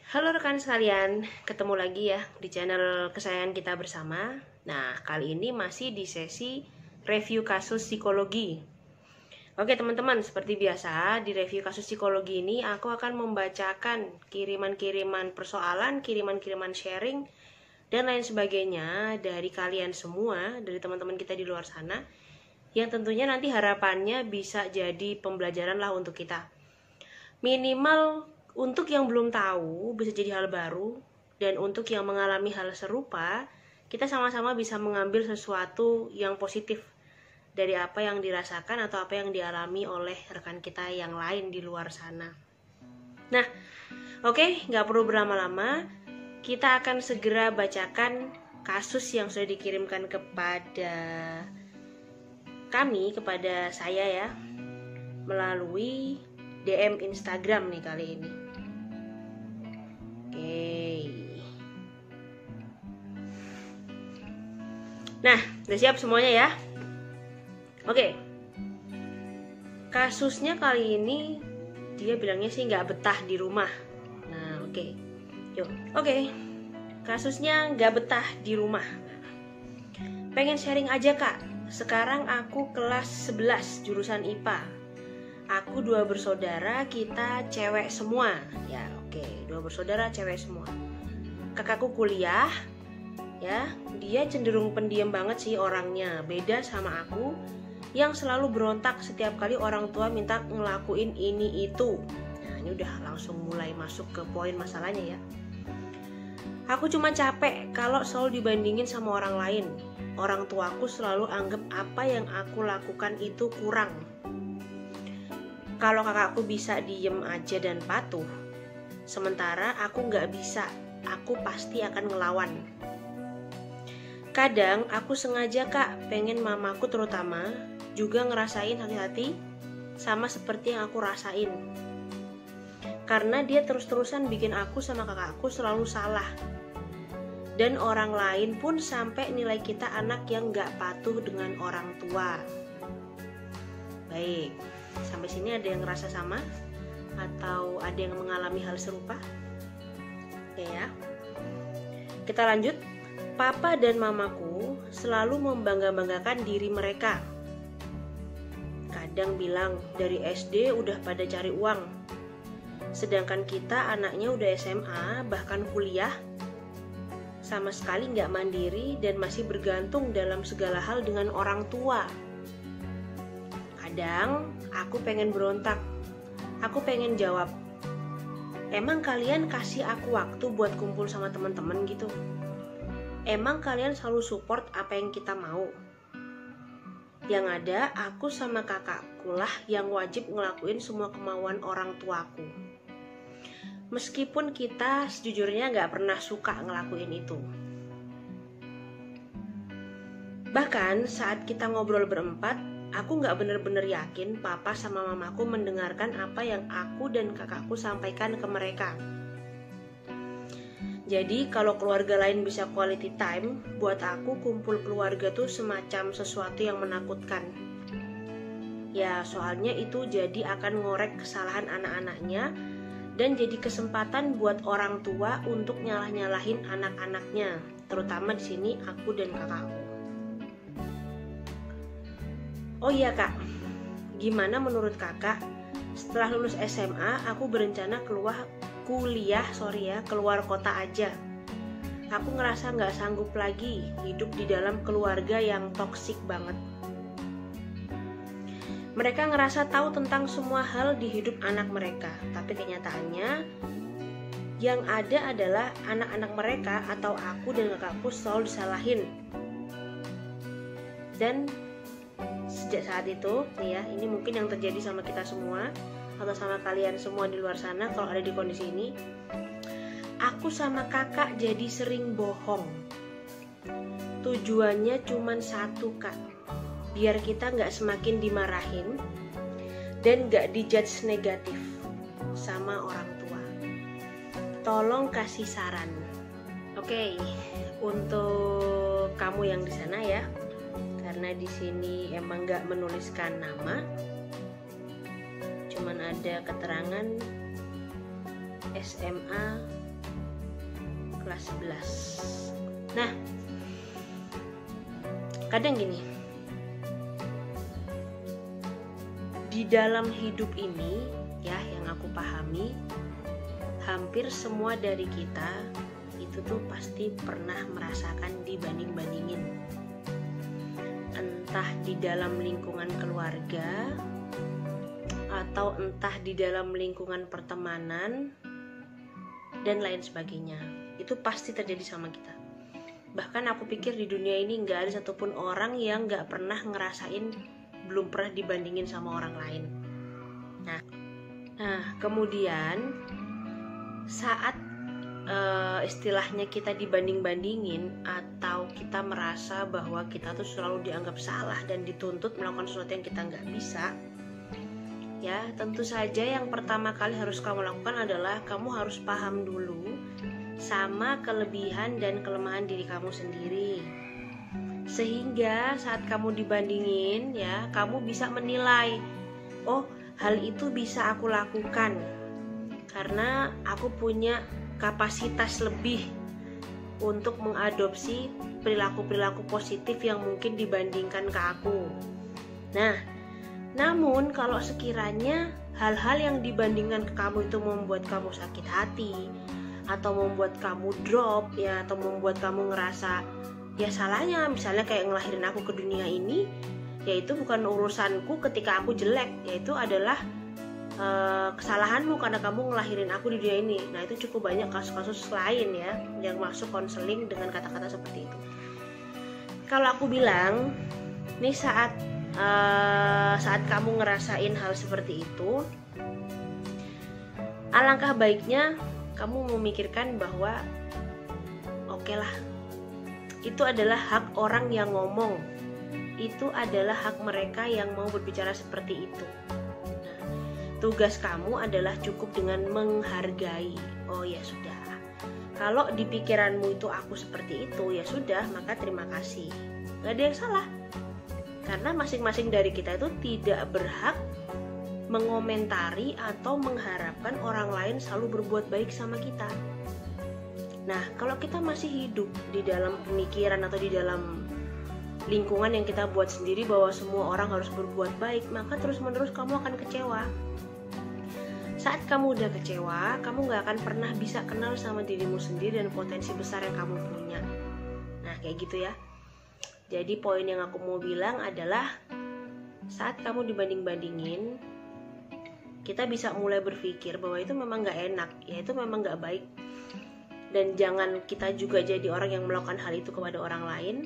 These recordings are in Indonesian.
Halo rekan sekalian, ketemu lagi ya di channel kesayangan kita bersama. Nah, kali ini masih di sesi review kasus psikologi. Oke teman-teman, seperti biasa di review kasus psikologi ini aku akan membacakan kiriman-kiriman persoalan, kiriman-kiriman sharing, dan lain sebagainya dari kalian semua, dari teman-teman kita di luar sana, yang tentunya nanti harapannya bisa jadi pembelajaran lah untuk kita. Minimal untuk yang belum tahu bisa jadi hal baru, dan untuk yang mengalami hal serupa, kita sama-sama bisa mengambil sesuatu yang positif dari apa yang dirasakan atau apa yang dialami oleh rekan kita yang lain di luar sana. Nah, oke, nggak perlu berlama-lama, kita akan segera bacakan kasus yang sudah dikirimkan kepada kami, kepada saya ya, melalui DM Instagram nih kali ini. Oke. Nah, udah siap semuanya ya? Oke. Kasusnya kali ini dia bilangnya sih nggak betah di rumah. Nah, oke. Yuk. Oke. Kasusnya nggak betah di rumah. Pengen sharing aja, Kak. Sekarang aku kelas 11 jurusan IPA. Aku 2 bersaudara, kita cewek semua. Ya, oke, 2 bersaudara cewek semua. Kakakku kuliah, ya, dia cenderung pendiam banget sih orangnya. Beda sama aku yang selalu berontak setiap kali orang tua minta ngelakuin ini itu. Nah, ini udah langsung mulai masuk ke poin masalahnya ya. Aku cuma capek kalau selalu dibandingin sama orang lain. Orang tuaku selalu anggap apa yang aku lakukan itu kurang. Kalau kakakku bisa diem aja dan patuh, sementara aku nggak bisa, aku pasti akan ngelawan. Kadang aku sengaja kak, pengen mamaku terutama juga ngerasain hati-hati sama seperti yang aku rasain. Karena dia terus-terusan bikin aku sama kakakku selalu salah. Dan orang lain pun sampai nilai kita anak yang gak patuh dengan orang tua. Baik, sampai sini ada yang ngerasa sama? Atau ada yang mengalami hal serupa? Oke ya. Kita lanjut. Papa dan mamaku selalu membangga-banggakan diri mereka. Kadang bilang dari SD udah pada cari uang. Sedangkan kita anaknya udah SMA, bahkan kuliah, sama sekali nggak mandiri dan masih bergantung dalam segala hal dengan orang tua. Kadang aku pengen berontak. Aku pengen jawab, emang kalian kasih aku waktu buat kumpul sama teman-teman gitu? Emang kalian selalu support apa yang kita mau? Yang ada aku sama kakakku lah yang wajib ngelakuin semua kemauan orang tuaku. Meskipun kita sejujurnya gak pernah suka ngelakuin itu. Bahkan saat kita ngobrol berempat, aku gak bener-bener yakin papa sama mamaku mendengarkan apa yang aku dan kakakku sampaikan ke mereka. Jadi kalau keluarga lain bisa quality time, buat aku kumpul keluarga tuh semacam sesuatu yang menakutkan. Ya soalnya itu jadi akan ngorek kesalahan anak-anaknya dan jadi kesempatan buat orang tua untuk nyalah-nyalahin anak-anaknya, terutama di sini aku dan kakakku. Oh iya kak, gimana menurut kakak? Setelah lulus SMA, aku berencana keluar kota aja. Aku ngerasa gak sanggup lagi hidup di dalam keluarga yang toksik banget. Mereka ngerasa tahu tentang semua hal di hidup anak mereka, tapi kenyataannya yang ada adalah anak-anak mereka atau aku dan kakakku selalu disalahin. Dan sejak saat itu, nih ya, ini mungkin yang terjadi sama kita semua atau sama kalian semua di luar sana kalau ada di kondisi ini. Aku sama kakak jadi sering bohong. Tujuannya cuma satu kak, biar kita gak semakin dimarahin dan gak dijudge negatif sama orang tua. Tolong kasih saran. Oke, untuk kamu yang di sana ya, karena di sini emang gak menuliskan nama, cuman ada keterangan SMA kelas 11. Nah, kadang gini, di dalam hidup ini ya, yang aku pahami, hampir semua dari kita itu tuh pasti pernah merasakan dibanding-bandingin. Entah di dalam lingkungan keluarga, atau entah di dalam lingkungan pertemanan, dan lain sebagainya. Itu pasti terjadi sama kita. Bahkan aku pikir di dunia ini gak ada satupun orang yang gak pernah ngerasain, belum pernah dibandingin sama orang lain. Nah, kemudian saat istilahnya kita dibanding-bandingin, atau kita merasa bahwa kita tuh selalu dianggap salah dan dituntut melakukan sesuatu yang kita gak bisa, ya tentu saja yang pertama kali harus kamu lakukan adalah kamu harus paham dulu sama kelebihan dan kelemahan diri kamu sendiri, sehingga saat kamu dibandingin ya, kamu bisa menilai, oh hal itu bisa aku lakukan karena aku punya kapasitas lebih untuk mengadopsi perilaku-perilaku positif yang mungkin dibandingkan ke aku. Nah, namun kalau sekiranya hal-hal yang dibandingkan ke kamu itu membuat kamu sakit hati, atau membuat kamu drop ya, atau membuat kamu ngerasa ya salahnya, misalnya kayak ngelahirin aku ke dunia ini, yaitu bukan urusanku ketika aku jelek, yaitu adalah kesalahanmu karena kamu ngelahirin aku di dunia ini. Nah, itu cukup banyak kasus-kasus lain ya yang masuk konseling dengan kata-kata seperti itu. Kalau aku bilang nih, saat kamu ngerasain hal seperti itu, alangkah baiknya kamu memikirkan bahwa oke lah, itu adalah hak orang yang ngomong, itu adalah hak mereka yang mau berbicara seperti itu. Nah, tugas kamu adalah cukup dengan menghargai. Oh ya sudah, kalau di pikiranmu itu aku seperti itu, ya sudah, maka terima kasih, gak ada yang salah. Karena masing-masing dari kita itu tidak berhak mengomentari atau mengharapkan orang lain selalu berbuat baik sama kita. Nah, kalau kita masih hidup di dalam pemikiran atau di dalam lingkungan yang kita buat sendiri bahwa semua orang harus berbuat baik, maka terus-menerus kamu akan kecewa. Saat kamu udah kecewa, kamu gak akan pernah bisa kenal sama dirimu sendiri dan potensi besar yang kamu punya. Nah, kayak gitu ya. Jadi poin yang aku mau bilang adalah, saat kamu dibanding-bandingin, kita bisa mulai berpikir bahwa itu memang gak enak, ya itu memang gak baik. Dan jangan kita juga jadi orang yang melakukan hal itu kepada orang lain.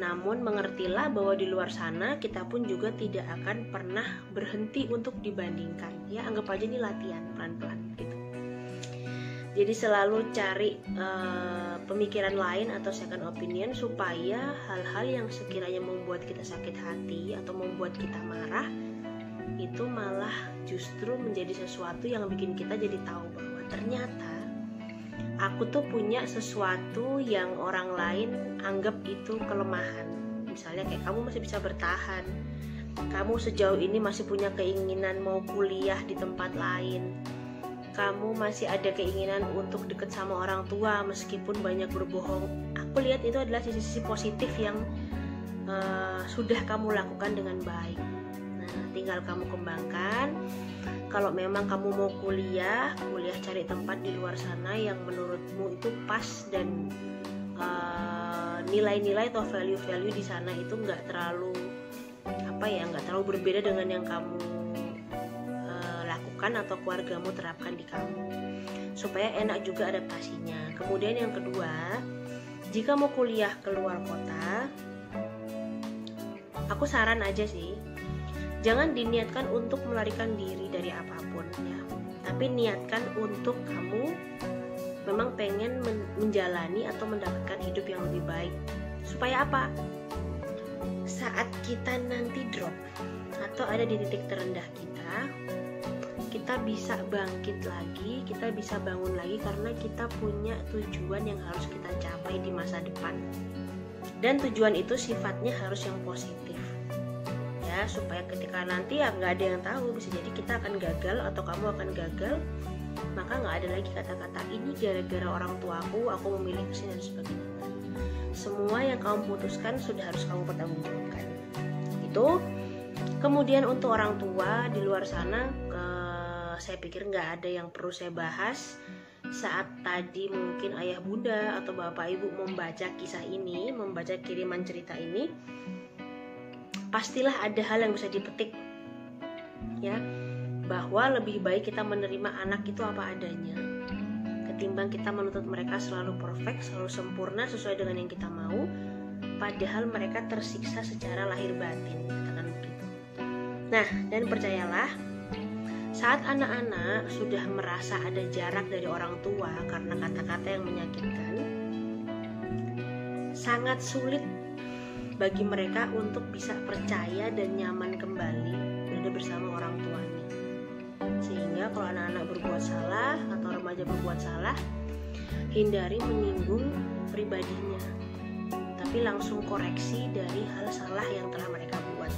Namun mengertilah bahwa di luar sana kita pun juga tidak akan pernah berhenti untuk dibandingkan. Ya, anggap aja ini latihan pelan-pelan gitu. Jadi selalu cari pemikiran lain atau second opinion, supaya hal-hal yang sekiranya membuat kita sakit hati atau membuat kita marah, itu malah justru menjadi sesuatu yang bikin kita jadi tahu bahwa ternyata aku tuh punya sesuatu yang orang lain anggap itu kelemahan. Misalnya kayak kamu masih bisa bertahan, kamu sejauh ini masih punya keinginan mau kuliah di tempat lain, kamu masih ada keinginan untuk deket sama orang tua meskipun banyak berbohong. Aku lihat itu adalah sisi-sisi positif yang sudah kamu lakukan dengan baik. Nah, tinggal kamu kembangkan. Kalau memang kamu mau kuliah cari tempat di luar sana yang menurutmu itu pas, dan nilai-nilai atau value-value di sana itu nggak terlalu berbeda dengan yang kamu lakukan atau keluargamu terapkan di kamu, supaya enak juga adaptasinya. Kemudian yang kedua, jika mau kuliah ke luar kota, aku saran aja sih, jangan diniatkan untuk melarikan diri dari apapun ya, tapi niatkan untuk kamu memang pengen menjalani atau mendapatkan hidup yang lebih baik. Supaya apa? Saat kita nanti drop atau ada di titik terendah kita bisa bangkit lagi, kita bisa bangun lagi, karena kita punya tujuan yang harus kita capai di masa depan. Dan tujuan itu sifatnya harus yang positif ya, supaya ketika nanti ya nggak ada yang tahu, bisa jadi kita akan gagal atau kamu akan gagal, maka nggak ada lagi kata-kata ini gara-gara orang tuaku, aku memilih kesini dan sebagainya. Semua yang kamu putuskan sudah harus kamu pertanggungjawabkan. Itu. Kemudian untuk orang tua di luar sana, saya pikir nggak ada yang perlu saya bahas. Saat tadi mungkin ayah bunda atau bapak ibu membaca kisah ini, membaca kiriman cerita ini, pastilah ada hal yang bisa dipetik, ya, bahwa lebih baik kita menerima anak itu apa adanya, ketimbang kita menuntut mereka selalu perfect, selalu sempurna sesuai dengan yang kita mau, padahal mereka tersiksa secara lahir batin, katakan begitu. Nah, dan percayalah, saat anak-anak sudah merasa ada jarak dari orang tua karena kata-kata yang menyakitkan, sangat sulit bagi mereka untuk bisa percaya dan nyaman kembali berada bersama orang tuanya. Sehingga kalau anak-anak berbuat salah atau remaja berbuat salah, hindari menyinggung pribadinya, tapi langsung koreksi dari hal salah yang telah mereka buat.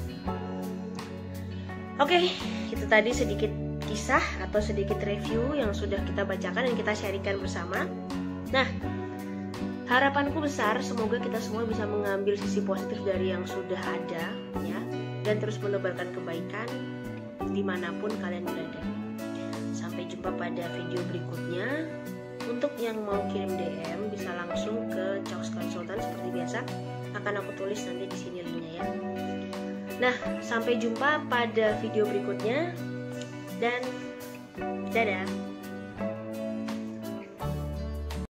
Oke, itu tadi sedikit kisah atau sedikit review yang sudah kita bacakan dan kita sharingkan bersama. Nah, harapanku besar semoga kita semua bisa mengambil sisi positif dari yang sudah ada, ya, dan terus menebarkan kebaikan dimanapun kalian berada. Sampai jumpa pada video berikutnya. Untuk yang mau kirim DM bisa langsung ke Choks Consultant seperti biasa, akan aku tulis nanti di sini linknya, ya. Nah, sampai jumpa pada video berikutnya dan dadah.